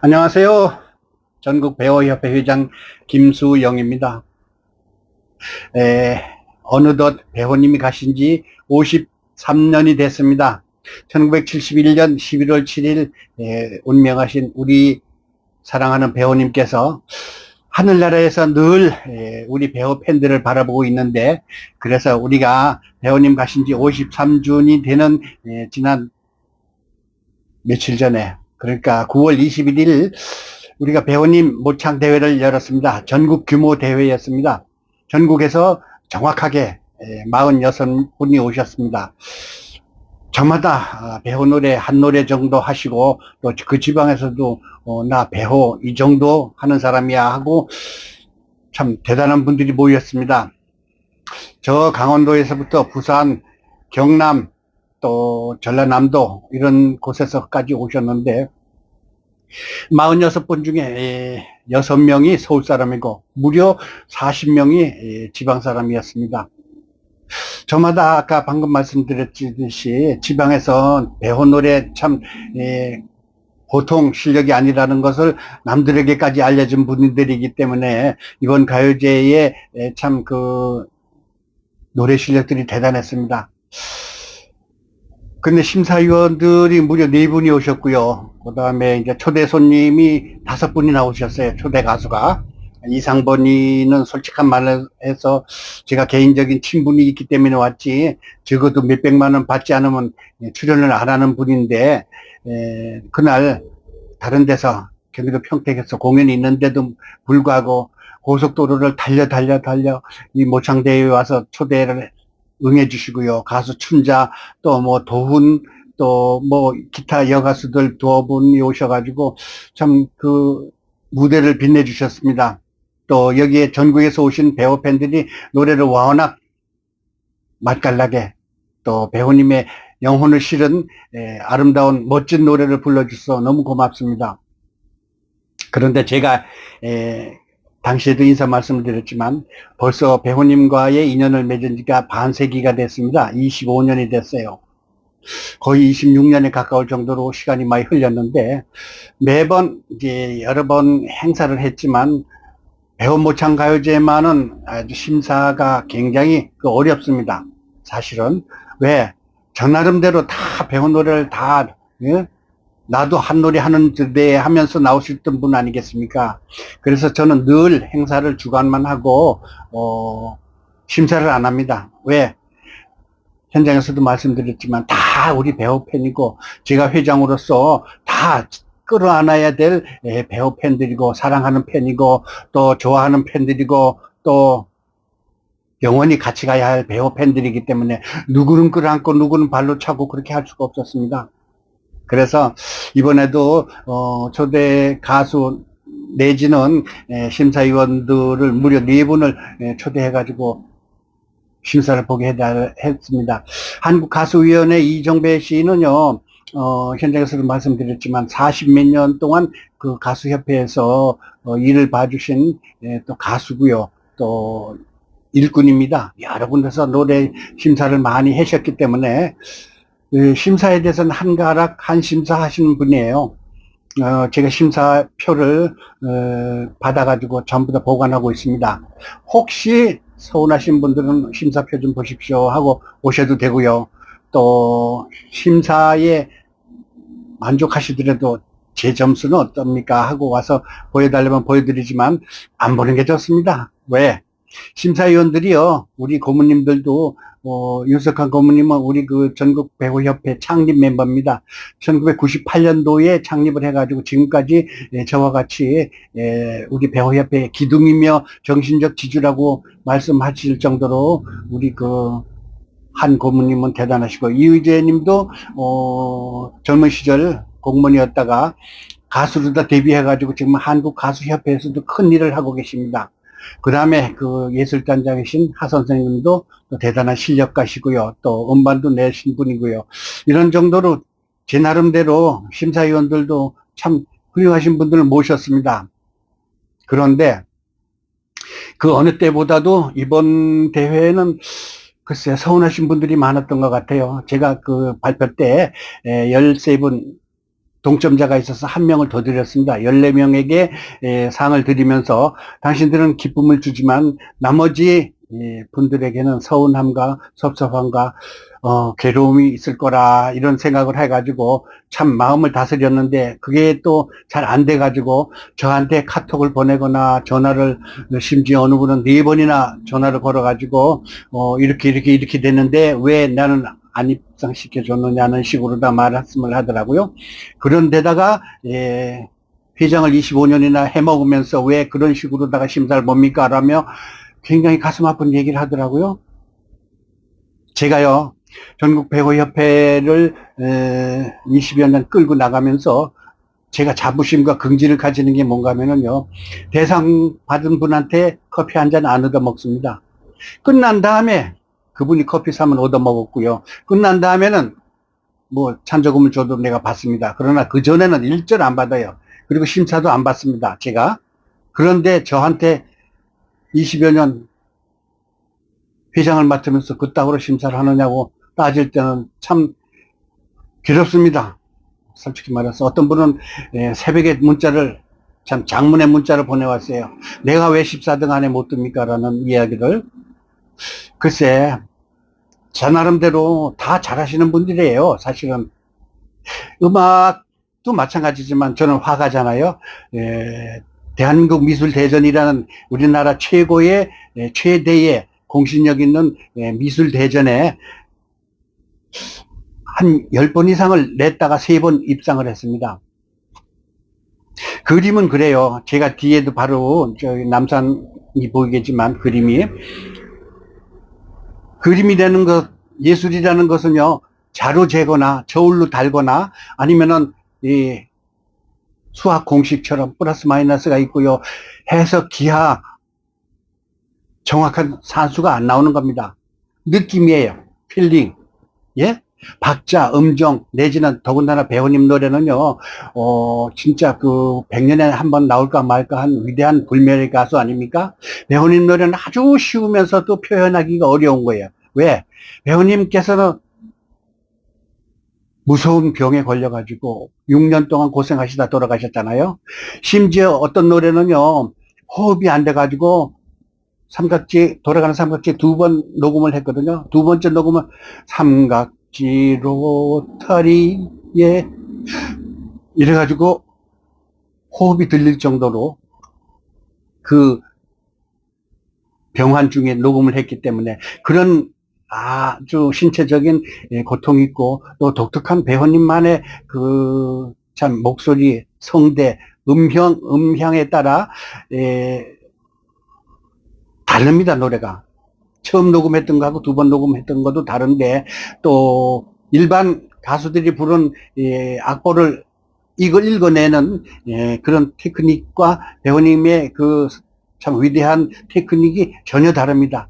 안녕하세요. 전국 배우협회 회장 김수영입니다. 어느덧 배우님이 가신 지 53년이 됐습니다. 1971년 11월 7일 운명하신 우리 사랑하는 배우님께서 하늘나라에서 늘 우리 배우 팬들을 바라보고 있는데, 그래서 우리가 배우님 가신 지 53주년이 되는 지난 며칠 전에, 그러니까 9월 21일 우리가 배우님 모창 대회를 열었습니다. 전국 규모 대회였습니다. 전국에서 정확하게 46분이 오셨습니다. 저마다 배우 노래 한 노래 정도 하시고, 또 그 지방에서도 나 배우 이 정도 하는 사람이야 하고 참 대단한 분들이 모였습니다. 저 강원도에서부터 부산, 경남, 또 전라남도 이런 곳에서까지 오셨는데, 46분 중에 6명이 서울 사람이고 무려 40명이 지방 사람이었습니다. 저마다 아까 방금 말씀드렸듯이 지방에서 배우 노래 참 보통 실력이 아니라는 것을 남들에게까지 알려준 분들이기 때문에 이번 가요제에 참 그 노래 실력들이 대단했습니다. 근데 심사위원들이 무려 4분이 오셨고요. 그 다음에 이제 초대 손님이 5분이 나오셨어요. 초대 가수가. 이상번이는 솔직한 말을 해서 제가 개인적인 친분이 있기 때문에 왔지, 적어도 몇백만 원 받지 않으면 출연을 안 하는 분인데, 그날 다른 데서 경기도 평택에서 공연이 있는데도 불구하고 고속도로를 달려 이 모창대회에 와서 초대를 응해 주시고요. 가수 춘자, 또 뭐 도훈, 또 뭐 기타 여가수들 2분이 오셔가지고 참 그 무대를 빛내 주셨습니다. 또 여기에 전국에서 오신 배우 팬들이 노래를 워낙 맛깔나게, 또 배우님의 영혼을 실은 아름다운 멋진 노래를 불러주셔서 너무 고맙습니다. 그런데 제가 당시에도 인사 말씀드렸지만 벌써 배우님과의 인연을 맺은 지가 반세기가 됐습니다. 25년이 됐어요. 거의 26년에 가까울 정도로 시간이 많이 흘렸는데, 매번 이제 여러 번 행사를 했지만 배우 모창 가요제만은 아주 심사가 굉장히 어렵습니다. 사실은. 왜? 저 나름대로 다 배우 노래를 다, 예? 나도 한 노래 하는데 하면서 나오셨던 분 아니겠습니까? 그래서 저는 늘 행사를 주관만 하고 심사를 안 합니다. 왜? 현장에서도 말씀드렸지만 다 우리 배우 팬이고, 제가 회장으로서 다 끌어안아야 될 배우 팬들이고, 사랑하는 팬이고, 또 좋아하는 팬들이고, 또 영원히 같이 가야 할 배우 팬들이기 때문에 누구는 끌어안고 누구는 발로 차고 그렇게 할 수가 없었습니다. 그래서 이번에도 초대 가수 내지는 심사위원들을 무려 4분을 초대해가지고 심사를 보게 했습니다. 한국가수위원회 이정배 씨는요, 현장에서도 말씀드렸지만 40몇 년 동안 그 가수협회에서 일을 봐주신 또 가수고요. 또 일꾼입니다. 여러 군데서 노래 심사를 많이 하셨기 때문에 심사에 대해서는 한가락 한 심사 하시는 분이에요. 제가 심사표를 받아가지고 전부 다 보관하고 있습니다. 혹시 서운하신 분들은 심사표 좀 보십시오 하고 오셔도 되고요. 또 심사에 만족하시더라도 제 점수는 어떻습니까 하고 와서 보여달라면 보여드리지만 안 보는 게 좋습니다. 왜? 심사위원들이요, 우리 고모님들도 윤석한 고모님은 우리 그 전국 배우협회 창립 멤버입니다. 1998년도에 창립을 해가지고 지금까지 저와 같이 우리 배우협회 기둥이며 정신적 지주라고 말씀하실 정도로 우리 그 한 고모님은 대단하시고, 이의재님도 젊은 시절 공무원이었다가 가수로 다 데뷔해가지고 지금 한국가수협회에서도 큰 일을 하고 계십니다. 그 다음에 그 예술단장이신 하 선생님도 또 대단한 실력가시고요. 또 음반도 내신 분이고요. 이런 정도로 제 나름대로 심사위원들도 참 훌륭하신 분들을 모셨습니다. 그런데 그 어느 때보다도 이번 대회에는 글쎄요, 서운하신 분들이 많았던 것 같아요. 제가 그 발표 때 13분 동점자가 있어서 한 명을 더 드렸습니다. 14명에게 상을 드리면서 당신들은 기쁨을 주지만 나머지 분들에게는 서운함과 섭섭함과 괴로움이 있을 거라 이런 생각을 해가지고 참 마음을 다스렸는데 그게 또 잘 안 돼가지고 저한테 카톡을 보내거나 전화를 심지어 어느 분은 4번이나 전화를 걸어가지고 이렇게 됐는데 왜 나는 안 입상시켜줬느냐는 식으로 다 말씀을 하더라고요. 그런데다가 회장을 25년이나 해먹으면서 왜 그런 식으로다가 심사를 봅니까? 라며 굉장히 가슴 아픈 얘기를 하더라고요. 제가요, 전국배구협회를 20여 년 끌고 나가면서 제가 자부심과 긍지를 가지는 게 뭔가 하면은요, 대상 받은 분한테 커피 한 잔 안 얻어 먹습니다. 끝난 다음에 그분이 커피 사면 얻어 먹었고요. 끝난 다음에는 뭐 찬조금을 줘도 내가 받습니다. 그러나 그 전에는 일절 안 받아요. 그리고 심사도 안 받습니다. 제가. 그런데 저한테 20여 년 회장을 맡으면서 그따구로 심사를 하느냐고 따질 때는 참 괴롭습니다. 솔직히 말해서 어떤 분은 새벽에 문자를 참 장문의 문자를 보내왔어요. 내가 왜 14등 안에 못 듭니까? 라는 이야기를. 글쎄 저 나름대로 다 잘하시는 분들이에요. 사실은 음악도 마찬가지지만 저는 화가잖아요. 대한민국 미술대전이라는 우리나라 최고의 최대의 공신력 있는 미술대전에 한 10번 이상을 냈다가 3번 입상을 했습니다. 그림은 그래요. 제가 뒤에도 바로 저기 남산이 보이겠지만 그림이라는 것, 예술이라는 것은요, 자로 재거나 저울로 달거나 아니면은 이 수학 공식처럼 플러스 마이너스가 있고요. 해석 기하 정확한 산수가 안 나오는 겁니다. 느낌이에요. 필링. 예? 박자, 음정, 내지는 더군다나 배우님 노래는요, 진짜 그 100년에 한 번 나올까 말까 한 위대한 불멸의 가수 아닙니까? 배우님 노래는 아주 쉬우면서도 표현하기가 어려운 거예요. 왜? 배우님께서는 무서운 병에 걸려가지고 6년 동안 고생하시다 돌아가셨잖아요. 심지어 어떤 노래는요, 호흡이 안 돼가지고 돌아가는 삼각지 2번 녹음을 했거든요. 2번째 녹음은 삼각지 로타리에 이래가지고 호흡이 들릴 정도로 그 병환 중에 녹음을 했기 때문에 그런 아주 신체적인 고통이 있고 또 독특한 배우님만의 그 참 목소리, 성대, 음향에 따라 다릅니다, 노래가. 처음 녹음했던 거하고 2번 녹음했던 것도 다른데 또 일반 가수들이 부른 악보를 이걸 읽어내는 그런 테크닉과 배우님의 그 참 위대한 테크닉이 전혀 다릅니다.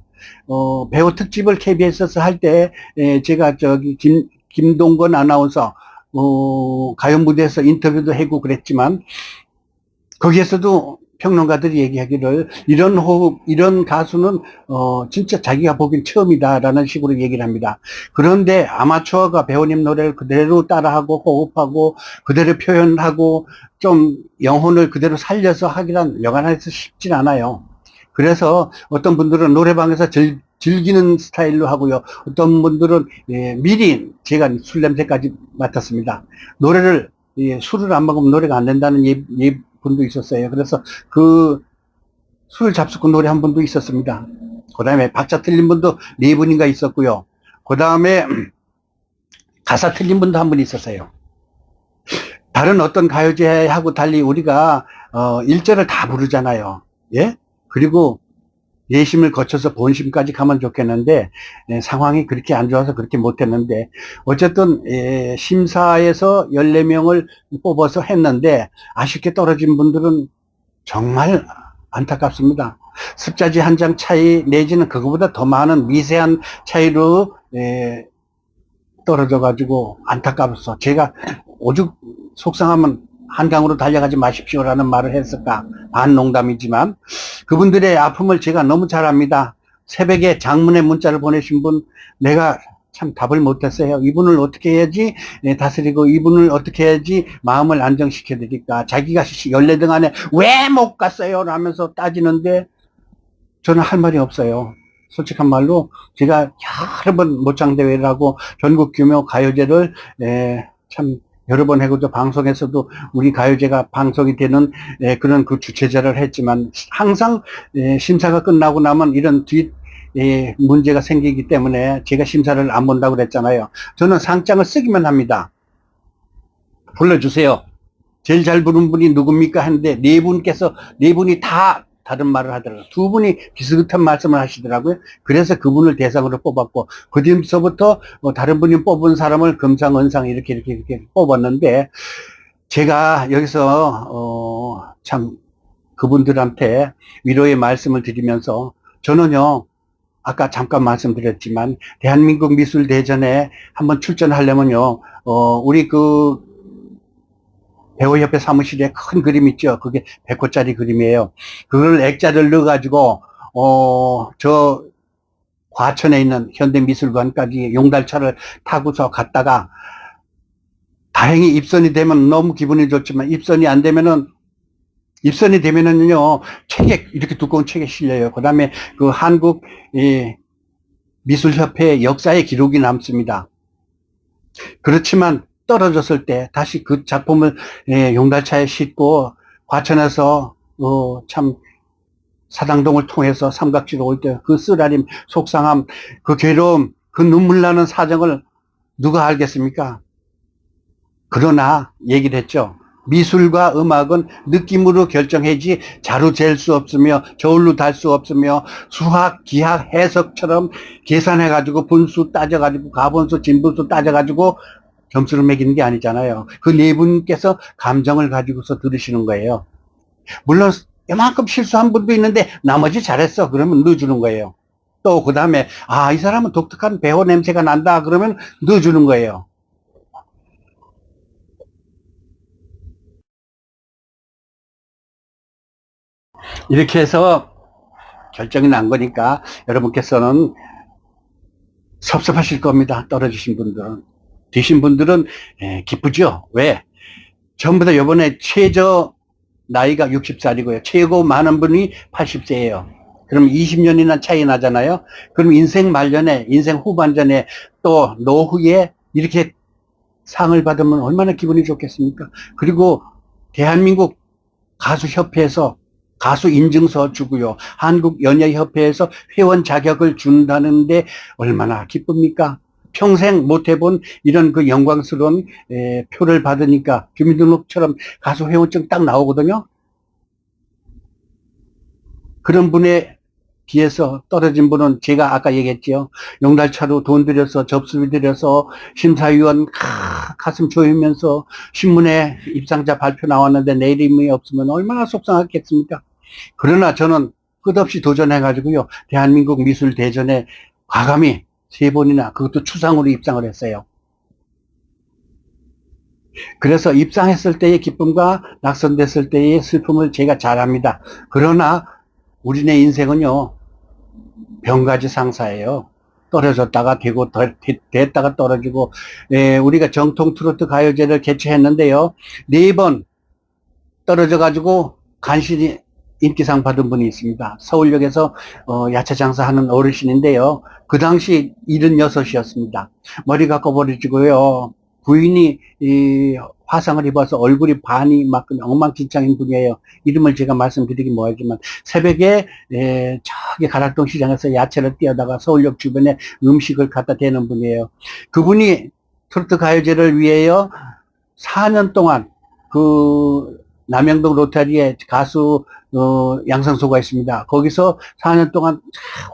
배우 특집을 KBS에서 할 때 제가 저기 김동건 아나운서 가요 무대에서 인터뷰도 하고 그랬지만 거기에서도 평론가들이 얘기하기를 이런 호흡, 이런 가수는 진짜 자기가 보기엔 처음이다라는 식으로 얘기를 합니다. 그런데 아마추어가 배우님 노래를 그대로 따라하고 호흡하고 그대로 표현하고 좀 영혼을 그대로 살려서 하기란 여간해서 쉽진 않아요. 그래서 어떤 분들은 노래방에서 즐기는 스타일로 하고요. 어떤 분들은 미리 제가 술 냄새까지 맡았습니다. 노래를 술을 안 먹으면 노래가 안 된다는 분도 있었어요. 그래서 그 술 잡수고 노래 한 분도 있었습니다. 그 다음에 박자 틀린 분도 4분인가 있었고요. 그 다음에 가사 틀린 분도 한 분 있었어요. 다른 어떤 가요제하고 달리 우리가 1절을 다 부르잖아요. 예? 그리고 예심을 거쳐서 본심까지 가면 좋겠는데 상황이 그렇게 안 좋아서 그렇게 못했는데 어쨌든 심사에서 14명을 뽑아서 했는데 아쉽게 떨어진 분들은 정말 안타깝습니다. 습자지 한 장 차이 내지는 그거보다 더 많은 미세한 차이로 떨어져 가지고 안타까워서 제가 오죽 속상하면 한강으로 달려가지 마십시오라는 말을 했을까. 반농담이지만 그분들의 아픔을 제가 너무 잘 압니다. 새벽에 장문의 문자를 보내신 분 내가 참 답을 못했어요. 이분을 어떻게 해야지 다스리고 이분을 어떻게 해야지 마음을 안정시켜 드릴까. 자기가 14등 안에 왜 못 갔어요? 라면서 따지는데 저는 할 말이 없어요. 솔직한 말로 제가 여러 번 모창대회라고 전국 규모 가요제를 참 여러 번 해고도 방송에서도 우리 가요제가 방송이 되는 그런 그 주최자를 했지만 항상 심사가 끝나고 나면 이런 문제가 생기기 때문에 제가 심사를 안 본다고 그랬잖아요. 저는 상장을 쓰기만 합니다. 불러주세요. 제일 잘 부른 분이 누굽니까? 하는데 네 분이 다 다른 말을 하더라고요. 두 분이 비슷한 말씀을 하시더라고요. 그래서 그분을 대상으로 뽑았고, 그 뒤부터 다른 분이 뽑은 사람을 금상, 은상 이렇게 뽑았는데, 제가 여기서, 참, 그분들한테 위로의 말씀을 드리면서, 저는요, 아까 잠깐 말씀드렸지만, 대한민국 미술대전에 한번 출전하려면요, 우리 배우협회 사무실에 큰 그림 있죠. 그게 100호짜리 그림이에요. 그걸 액자를 넣어가지고, 저 과천에 있는 현대미술관까지 용달차를 타고서 갔다가, 다행히 입선이 되면 너무 기분이 좋지만, 입선이 되면은요, 책에, 이렇게 두꺼운 책에 실려요. 그 다음에 그 한국, 미술협회 역사의 기록이 남습니다. 그렇지만, 떨어졌을 때 다시 그 작품을 용달차에 싣고 과천에서 참 사당동을 통해서 삼각지로 올 때 그 쓰라림, 속상함, 그 괴로움, 그 눈물 나는 사정을 누가 알겠습니까? 그러나 얘기를 했죠. 미술과 음악은 느낌으로 결정하지 자로 잴 수 없으며 저울로 달 수 없으며 수학, 기하, 해석처럼 계산해가지고 분수 따져가지고 가분수, 진분수 따져가지고 점수를 매기는 게 아니잖아요. 그 네 분께서 감정을 가지고서 들으시는 거예요. 물론 이만큼 실수한 분도 있는데 나머지 잘했어. 그러면 넣어주는 거예요. 또 그 다음에 이 사람은 독특한 배우 냄새가 난다. 그러면 넣어주는 거예요. 이렇게 해서 결정이 난 거니까 여러분께서는 섭섭하실 겁니다. 떨어지신 분들은. 되신 분들은 기쁘죠. 왜? 전부 다 이번에 최저 나이가 60살이고요. 최고 많은 분이 80세예요. 그럼 20년이나 차이 나잖아요. 그럼 인생 말년에, 인생 후반전에 또 노후에 이렇게 상을 받으면 얼마나 기분이 좋겠습니까? 그리고 대한민국 가수협회에서 가수 인증서 주고요. 한국연예협회에서 회원 자격을 준다는데 얼마나 기쁩니까? 평생 못 해본 이런 그 영광스러운 표를 받으니까 주민등록처럼 가수 회원증 딱 나오거든요. 그런 분에 비해서 떨어진 분은 제가 아까 얘기했죠. 용달차로 돈 들여서 접수비 들여서 심사위원 가슴 조이면서 신문에 입상자 발표 나왔는데 내 이름이 없으면 얼마나 속상하겠습니까? 그러나 저는 끝없이 도전해가지고요. 대한민국 미술대전에 과감히 3번이나 그것도 추상으로 입상을 했어요. 그래서 입상했을 때의 기쁨과 낙선됐을 때의 슬픔을 제가 잘 압니다. 그러나 우리네 인생은요, 병가지 상사예요. 떨어졌다가 되고, 됐다가 떨어지고, 우리가 정통 트로트 가요제를 개최했는데요, 4번 떨어져가지고 간신히 인기상 받은 분이 있습니다. 서울역에서 야채 장사하는 어르신인데요. 그 당시 76이었습니다. 머리가 꺼버려지고요. 부인이 화상을 입어서 얼굴이 반이 막 엉망진창인 분이에요. 이름을 제가 말씀드리긴 뭐하지만 새벽에 저기 가락동 시장에서 야채를 띄어다가 서울역 주변에 음식을 갖다 대는 분이에요. 그분이 트로트 가요제를 위하여 4년 동안 그 남영동 로타리에 가수 양상소가 있습니다. 거기서 4년 동안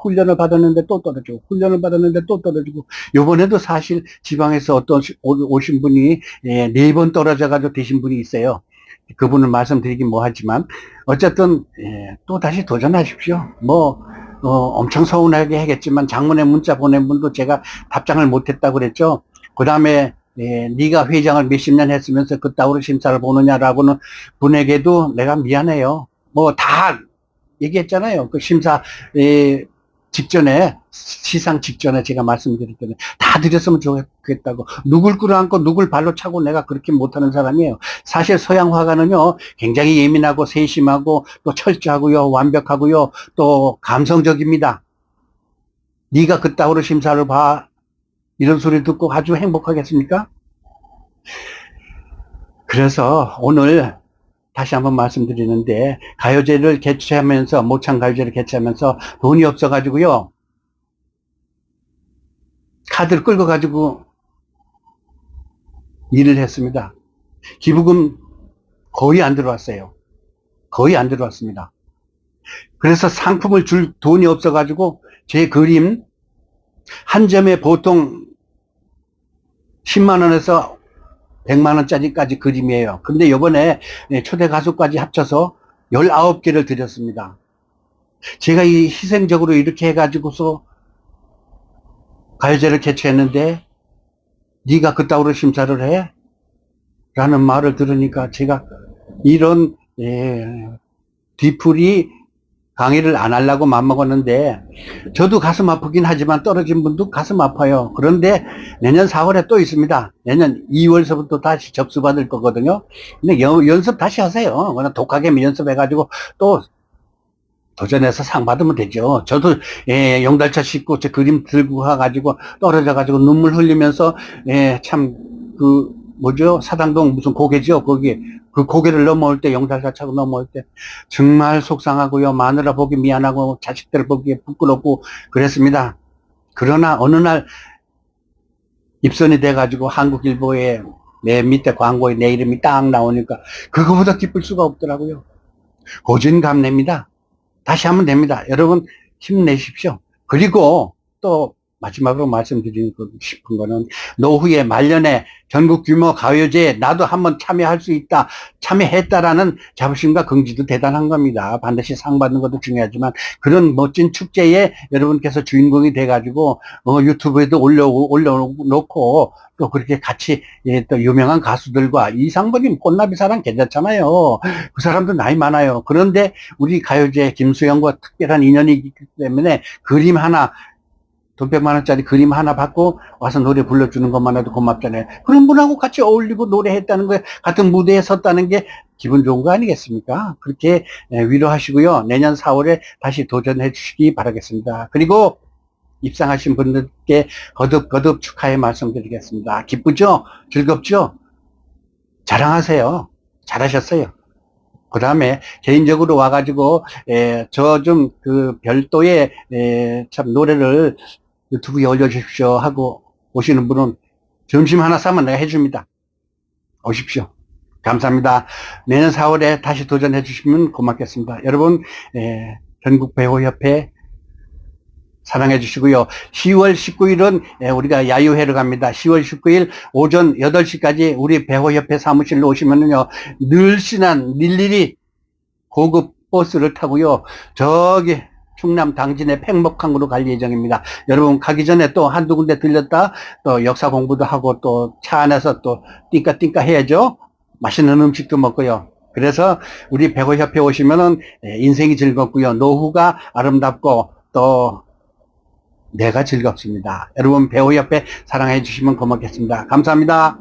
훈련을 받았는데 또 떨어지고 훈련을 받았는데 또 떨어지고 요번에도 사실 지방에서 어떤 오신 분이 4번 떨어져가지고 되신 분이 있어요. 그분을 말씀드리긴 뭐하지만 어쨌든 또 다시 도전하십시오. 엄청 서운하게 하겠지만 장문의 문자 보낸 분도 제가 답장을 못했다고 그랬죠. 그 다음에 네가 회장을 몇십 년 했으면서 그따위로 심사를 보느냐라고는 분에게도 내가 미안해요. 다 얘기했잖아요. 그 심사 시상 직전에 제가 말씀드렸더니 다 드렸으면 좋겠다고. 누굴 끌어안고 누굴 발로 차고 내가 그렇게 못하는 사람이에요. 사실 서양 화가는요, 굉장히 예민하고 세심하고 또 철저하고요, 완벽하고요, 또 감성적입니다. 네가 그따위로 심사를 봐. 이런 소리 듣고 아주 행복하겠습니까? 그래서 오늘 다시 한번 말씀드리는데, 가요제를 개최하면서, 모창가요제를 개최하면서 돈이 없어가지고요, 카드를 끌고 가지고 일을 했습니다. 기부금 거의 안 들어왔어요. 거의 안 들어왔습니다. 그래서 상품을 줄 돈이 없어가지고 제 그림 한 점에 보통 10만 원에서 100만 원짜리까지 그림이에요. 근데 이번에 초대 가수까지 합쳐서 19개를 드렸습니다. 제가 이 희생적으로 이렇게 해가지고서 가요제를 개최했는데 네가 그따위로 심사를 해? 라는 말을 들으니까 제가 이런 뒤풀이 강의를 안 하려고 맘먹었는데, 저도 가슴 아프긴 하지만 떨어진 분도 가슴 아파요. 그런데 내년 4월에 또 있습니다. 내년 2월서부터 다시 접수받을 거거든요. 근데 연습 다시 하세요. 그냥 독하게 연습해가지고 또 도전해서 상 받으면 되죠. 저도 용달차 싣고 제 그림 들고 가가지고 떨어져가지고 눈물 흘리면서 참 그 뭐죠? 사당동 무슨 고개죠? 거기 그 고개를 넘어올 때, 용달차 차고 넘어올 때 정말 속상하고요. 마누라 보기 미안하고 자식들 보기에 부끄럽고 그랬습니다. 그러나 어느 날 입선이 돼가지고 한국일보에 내 밑에 광고에 내 이름이 딱 나오니까 그거보다 기쁠 수가 없더라고요. 고진감래입니다. 다시 하면 됩니다. 여러분 힘내십시오. 그리고 또 마지막으로 말씀드리고 싶은 거는, 노후에 말년에 전국 규모 가요제에 나도 한번 참여할 수 있다, 참여했다라는 자부심과 긍지도 대단한 겁니다. 반드시 상 받는 것도 중요하지만 그런 멋진 축제에 여러분께서 주인공이 돼가지고 유튜브에도 올려놓고 또 그렇게 같이 또 유명한 가수들과, 이상범님 꽃나비 사랑 괜찮잖아요. 그 사람도 나이 많아요. 그런데 우리 가요제 김수영과 특별한 인연이 있기 때문에 그림 하나, 돈 100만 원짜리 그림 하나 받고 와서 노래 불러주는 것만 해도 고맙잖아요. 그런 분하고 같이 어울리고 노래했다는 거에, 같은 무대에 섰다는 게 기분 좋은 거 아니겠습니까? 그렇게 위로하시고요. 내년 4월에 다시 도전해 주시기 바라겠습니다. 그리고 입상하신 분들께 거듭 축하의 말씀드리겠습니다. 기쁘죠? 즐겁죠? 자랑하세요. 잘하셨어요. 그 다음에 개인적으로 와가지고 저 좀 그 별도의 참 노래를 유튜브에 올려주십시오 하고 오시는 분은 점심 하나 싸면 내가 해줍니다. 오십시오. 감사합니다. 내년 4월에 다시 도전해 주시면 고맙겠습니다. 여러분, 전국배우협회 사랑해 주시고요. 10월 19일은 우리가 야유회를 갑니다. 10월 19일 오전 8시까지 우리 배우협회 사무실로 오시면은요, 늘씬한 일일이 고급 버스를 타고요, 저기 충남 당진의 팽목항으로 갈 예정입니다. 여러분 가기 전에 또 한두 군데 들렸다 또 역사 공부도 하고 또 차 안에서 또 띵까띵까 해야죠. 맛있는 음식도 먹고요. 그래서 우리 배우협회 오시면은 인생이 즐겁고요, 노후가 아름답고 또 내가 즐겁습니다. 여러분 배우협회 사랑해 주시면 고맙겠습니다. 감사합니다.